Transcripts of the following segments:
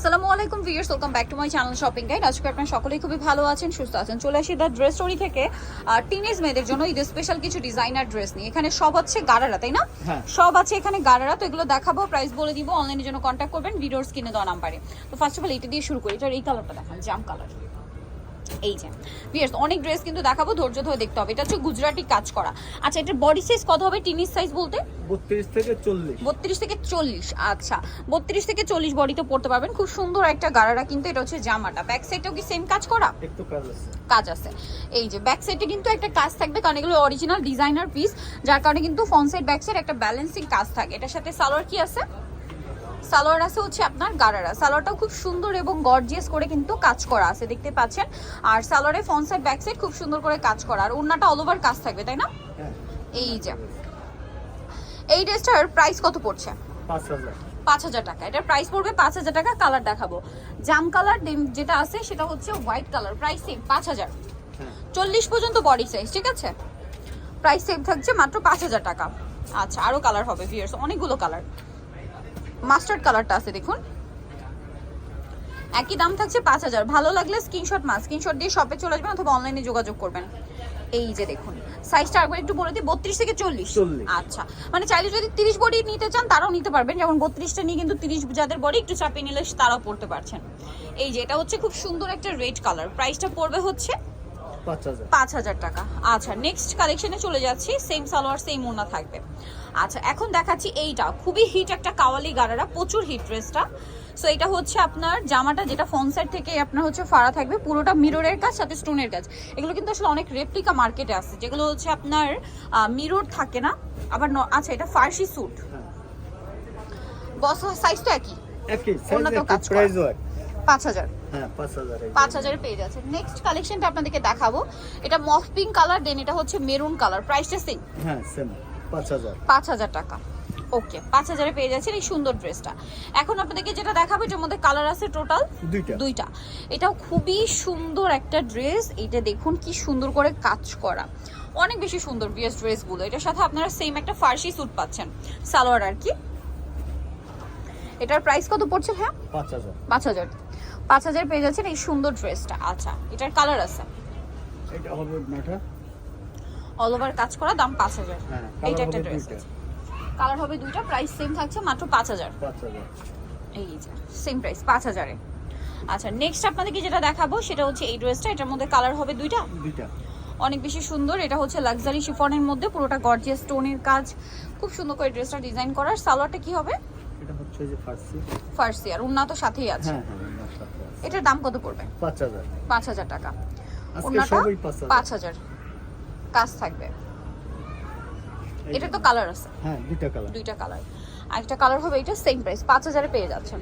আসসালামু আলাইকুম viewers, welcome back to my channel shopping guide. আজকে আপনারা সকলেই খুবই ভালো আছেন, সুস্থ আছেন। চলে আসি দ্য ড্রেস স্টোরি থেকে টিনেজ মেয়েদের জন্য ঈদের স্পেশাল কিছু ডিজাইনার ড্রেস নিয়ে। এখানে সব আছে গারারা, তাই না? সব আছে এখানে গারারা। তো এগুলো দেখাবো, প্রাইস বলে দিব। অনলাইনের জন্য কন্ট্যাক্ট করবেন ভিডিওর স্ক্রিনে দেওয়া নাম্বারে। তো ফার্স্ট অফ অল এটা দিয়ে শুরু করি। এটার এই কালারটা দেখান, জাম কালার। এই যে ভিউয়ার্স, অনেক ড্রেস কিন্তু দেখাবো, ধৈর্য ধরে দেখতে হবে। এটা হচ্ছে গুজরাটি কাজ করা। আচ্ছা, এটার বডি সাইজ কত হবে? টিনিস সাইজ বলতে 32 থেকে 40। 32 থেকে 40। আচ্ছা, 32 থেকে 40 বডিতে পড়তে পারবেন। খুব সুন্দর একটা গারারা কিন্তু। এটা হচ্ছে জামাটা। ব্যাক সাইডটাও কি সেম কাজ করা? একটু কাজ আছে। কাজ আছে। এই যে ব্যাক সাইডে কিন্তু একটা কাজ থাকবে, কারণ এগুলো অরিজিনাল ডিজাইনার পিস, যার কারণে কিন্তু ফ্রন্ট সাইড ব্যাক সাইড একটা ব্যালেন্সিং কাজ থাকে। এটার সাথে সালোয়ার কি আছে? সালোয়ার আছে হচ্ছে আপনার গারারা। সালোয়ারটাও খুব সুন্দর এবং গর্জিয়াস করে কিন্তু কাজ করা আছে, দেখতে পাচ্ছেন। আর সালোয়ারে ফ্রন্ট সাইড ব্যাক সাইড খুব সুন্দর করে কাজ করা। আর ওড়নাটা অল ওভার কাজ থাকবে, তাই না? এই যে এই ড্রেসটার প্রাইস কত পড়ছে? 5000 টাকা। এটার প্রাইস পড়বে 5000 টাকা। কালার দেখাবো, জাম কালার যেটা আছে সেটা হচ্ছে হোয়াইট কালার। Price same 5000। 40 পর্যন্ত বডি সাইজ, ঠিক আছে? প্রাইস সেম থাকছে মাত্র 5000 টাকা। আচ্ছা, আরো কালার হবে ভিউয়ার্স, অনেকগুলো কালার। মাস্টার্ড কালারটা আছে দেখুন, একই দাম থাকছে 5000। ভালো লাগলে স্ক্রিনশট দিয়ে শপে চলে আসবেন অথবা অনলাইনে যোগাযোগ করবেন। এই যে দেখুন, সাইজটা একবার একটু বলে দিই, 32 থেকে 40। আচ্ছা, মানে চাইলে যদি 30 বডি নিতে চান তারাও নিতে পারবেন। যেমন 32টা নিয়ে কিন্তু 30 যাদের বডি একটু চাপিয়ে নিলে তারাও পড়তে পারছেন। এই যে এটা হচ্ছে খুব সুন্দর একটা রেড কালার। প্রাইসটা পড়বে হচ্ছে 5000 টাকা। আচ্ছা, নেক্সট কালেকশনে চলে যাচ্ছি। সেম সালোয়ার সেম ওড়না থাকবে। আচ্ছা, এখন দেখাচ্ছি এইটা খুবই হিট একটা কাওয়ালি গারারা, প্রচুর হিট ড্রেসটা। সো এটা হচ্ছে আপনার জামাটা, যেটা ফ্রন্ট সাইড থেকে আপনার হচ্ছে ফাড়া থাকবে, পুরোটা মিররের কাজ সাথে স্টোনের কাজ। এগুলো কিন্তু আসলে অনেক রেপ্লিকা মার্কেটে আছে, যেগুলো হচ্ছে আপনার মিরর থাকে না আবার। আচ্ছা, এটা ফার্সি স্যুট। বস সাইজ তো একই, ওড়নাতেও কাজ করা। 5000। হ্যাঁ, 5000 পেয়ে যাচ্ছে। নেক্সট কালেকশনটা আপনাদেরকে দেখাবো। এটা মফ পিঙ্ক কালার, দেন এটা হচ্ছে মেরুন কালার। প্রাইসটা সেম? হ্যাঁ, সেম 5000 টাকা। ওকে, 5000 পেয়ে যাচ্ছেন এই সুন্দর ড্রেসটা। এখন আপনাদেরকে যেটা দেখাবো, এটার মধ্যে কালার আছে টোটাল দুইটা। এটাও খুবই সুন্দর একটা ড্রেস। এইটা দেখুন কি সুন্দর করে কাজ করা, অনেক বেশি সুন্দর বিএস ড্রেসগুলো। এটার সাথে আপনারা সেম একটা ফার্সি স্যুট পাচ্ছেন, সালোয়ার আর কি। এটার প্রাইস কত পড়ছে ভাইয়া? 5000 পেয়ে যাচ্ছেন এই সুন্দর ড্রেসটা। আচ্ছা, এটার কালার আছে, এটা হবে নাটা অল ওভার কাজ করা, দাম 5000। এইটা একটা ড্রেস আছে, কালার হবে দুইটা, প্রাইস সেম থাকছে মাত্র 5000। এই যে সেম প্রাইস 5000 এ। আচ্ছা, নেক্সট আপনাদেরকে যেটা দেখাবো সেটা হচ্ছে এই ড্রেসটা। এটার মধ্যে কালার হবে দুইটা, অনেক বেশি সুন্দর। এটা হচ্ছে লাক্সারি শিফনের মধ্যে, পুরোটা গর্জিয়াস স্টোনের কাজ, খুব সুন্দর করে ড্রেসটা ডিজাইন করার। সালোয়ারটা কি হবে? এটা হচ্ছে যে ফার্সি, আর ওড়না তো সাথেই আছে। এটার দাম কত পড়বে? 5000 টাকা। ওড়নাটা 5000, কাজ থাকবে। এটা তো কালার আছে, হ্যাঁ, দুইটা কালার। আরেকটা কালার হবে, এটা সেম প্রাইস 5000 এ পেয়ে যাচ্ছেন।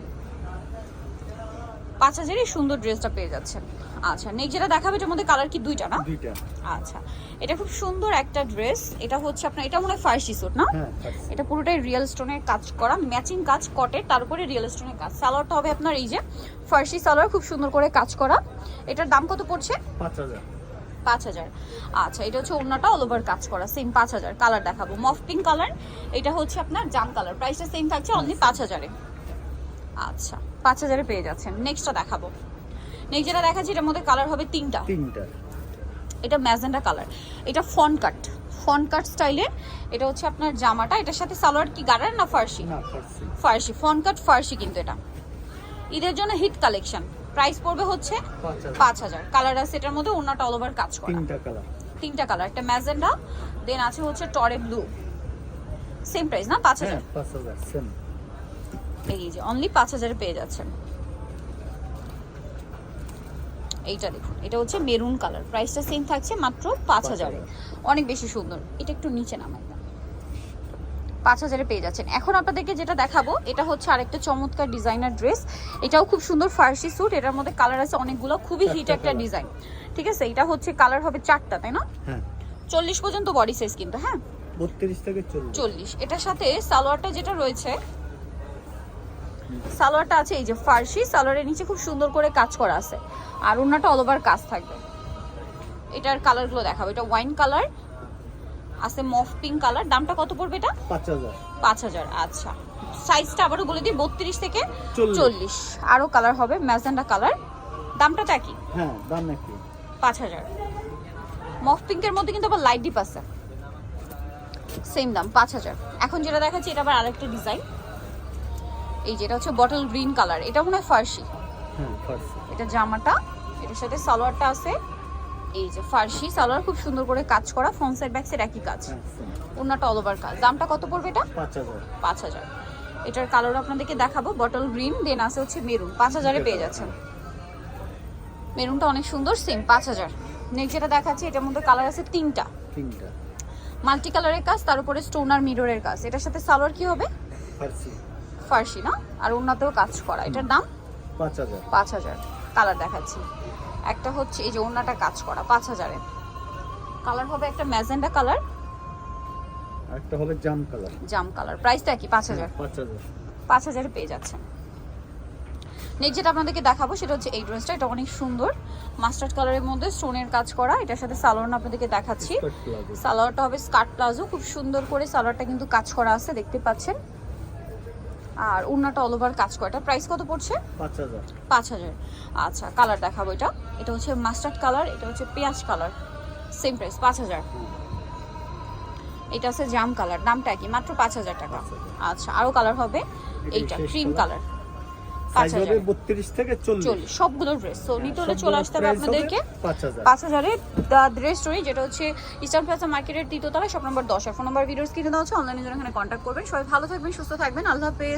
5000 এ সুন্দর ড্রেসটা পেয়ে যাচ্ছেন। আচ্ছা, নেক্সট যেটা দেখাবে, এটার মধ্যে কালার কি দুইটা না? আচ্ছা, এটা খুব সুন্দর একটা ড্রেস। এটা হচ্ছে আপনার, এটা মনে হয় ফার্সি স্যুট না? এটা পুরোটাই রিয়েল স্টোনের কাজ করা, ম্যাচিং কাজ কটে, তার উপরে রিয়েল স্টোনের কাজ। সালোয়ারটা হবে আপনার এই যে ফার্সি সালোয়ার, খুব সুন্দর করে কাজ করা। এটার দাম কত পড়ছে? 5000। আচ্ছা, এটা হচ্ছে ওড়নাটা অল ওভার কাজ করা, সেম 5000। কালার দেখাবো, মফ পিঙ্ক কালার। এটা হচ্ছে আপনার জাম কালার। প্রাইসটা সেম থাকছে অনলি 5000 এ। আচ্ছা, 5000 এ পেয়ে যাচ্ছেন। নেক্সটটা দেখাবো। নেক্সট যেটা দেখাচ্ছি, এটার মধ্যে কালার হবে তিনটা। এটা ম্যাজেন্ডা কালার, এটা ফন কাট স্টাইলের। এটা হচ্ছে আপনার জামাটা। এটার সাথে সালোয়ার কি গারার না ফার্সি? ফার্সি, ফন কাট ফার্সি। কিন্তু এটা ঈদের জন্য হিট কালেকশন। প্রাইস পড়বে হচ্ছে 5000। কালার আছে এটার মধ্যে, ওড়নাটা অল ওভার কাজ করা। তিনটা কালার, একটা ম্যাজেন্ডা, দেন আছে হচ্ছে টরে ব্লু। সেম প্রাইস না? 5000। এই যে অনলি 5000 পেয়ে যাচ্ছেন। এইটা দেখুন, এটা হচ্ছে মেরুন কালার। প্রাইসটা সেম থাকছে মাত্র 5000 এ। অনেক বেশি সুন্দর। এটা একটু নিচে নামাই, 5000 এ পেয়ে যাচ্ছেন। এখন আপনাদেরকে যেটা দেখাবো, এটা হচ্ছে আরেকটা চমৎকার ডিজাইনার ড্রেস। এটাও খুব সুন্দর ফার্সি স্যুট। এটার মধ্যে কালার আছে অনেকগুলো, খুবই হিট একটা ডিজাইন, ঠিক আছে? এটা হচ্ছে কালার হবে 4টা, তাই না? 40 পর্যন্ত বডি সাইজ কিন্তু। হ্যাঁ, 32 থেকে 40। এটার সাথে সালোয়ারটা যেটা রয়েছে, সালোয়ারটা আছে এই যে ফার্সি। সালোয়ারের নিচে খুব সুন্দর করে কাজ করা আছে, আর ওড়নাটা অল ওভার কাজ থাকবে। এটার কালারগুলো দেখাবো। এটা ওয়াইন কালার আছে, মফ পিঙ্ক কালার। দামটা কত পড়বে এটা? 5000। 5000। আচ্ছা, সাইজটা আবারও বলে দিই 32 থেকে 40 40। আরো কালার হবে ম্যাজেন্ডা কালার, দামটা তা কি? হ্যাঁ দাম নাকি 5000। মফ পিঙ্কের মধ্যে কিন্তু আবার লাইট ডিপ আছে, সেম দাম 5000। এখন যেটা দেখাচ্ছি এটা আবার আরেকটা ডিজাইন, এই যেটা হচ্ছে বটল গ্রিন কালার, এটা মনে হয় ফার্সি। হ্যাঁ ফার্সি। এটা জামাটা, এটার সাথে সালোয়ারটা আছে, এই যে ফার্সি সালোয়ার, খুব সুন্দর করে কাজ করা, ফ্রন্ট সাইড ব্যাক সাইড একই কাজ, ওন্নাটা অল ওভার কাজ। দামটা কত পড়বে এটা? 5000। 5000। এটার কালার আপনাদেরকে দেখাবো, বটল গ্রিন, দেন আছে হচ্ছে মেরুন, 5000-এ পেয়ে যাচ্ছেন। মেরুনটা অনেক সুন্দর, সেম 5000। নেক্সট যেটা দেখাচ্ছি এটার মধ্যে কালার আছে তিনটা, মাল্টি কালারের কাজ, তার উপরে স্টোন আর মিররের কাজ। এটার সাথে সালোয়ার কি হবে? ফার্সি। ফার্সি না, আর ওন্নাতেও কাজ করা। এটার দাম 5000। 5000। কালার দেখাচ্ছি, একটা হচ্ছে এই যে ওন্নাটা কাজ করা 5000-এ। কালার হবে একটা ম্যাজেন্ডা কালার, আরেকটা হবে জাম কালার। জাম কালার, প্রাইসটা কি? 5000। 5000। 5000-এ পেয়ে যাচ্ছেন। নেক্সট যেটা আপনাদেরকে দেখাবো সেটা হচ্ছে এই ড্রেসটা, এটা অনেক সুন্দর মাস্টার্ড কালারের মধ্যে স্টোনের কাজ করা। এটার সাথে সালোয়ার আপনাদেরকে দেখাচ্ছি, সালোয়ারটা হবে স্কার্ট প্লাজো, খুব সুন্দর করে সালোয়ারটা কিন্তু কাজ করা আছে, দেখতে পাচ্ছেন। আর ওন্নাটা অল ওভার কাজ করা। এটা প্রাইস কত পড়ছে? 5000। 5000। আচ্ছা, কালার দেখাবো, এটা এটা হচ্ছে মাস্টার্ড কালার, এটা হচ্ছে পেঁয়াজ কালার, সেম প্রাইস 5000। এটা আছে জাম কালার, দামটা কি? মাত্র 5000 টাকা। আচ্ছা, আরো কালার হবে, এইটা ক্রিম কালার, সাইজ হবে 32 থেকে 40। সবগুলো ড্রেস। সো নিতে হলে চলে আসতে হবে আপনাদেরকে 5000। 5000-এ ড্রেস স্টোরি, যেটা হচ্ছে ইস্টার্ন প্লাজা মার্কেটের 3য় তলায়, শপ নম্বর 10। আর ফোন নাম্বার ভিডিওস কিনে দেওয়া হচ্ছে, অনলাইনে জন্য এখানে কন্ট্যাক্ট করবেন। সবাই ভালো থাকবেন, সুস্থ থাকবেন, আল্লাহ হাফেজ।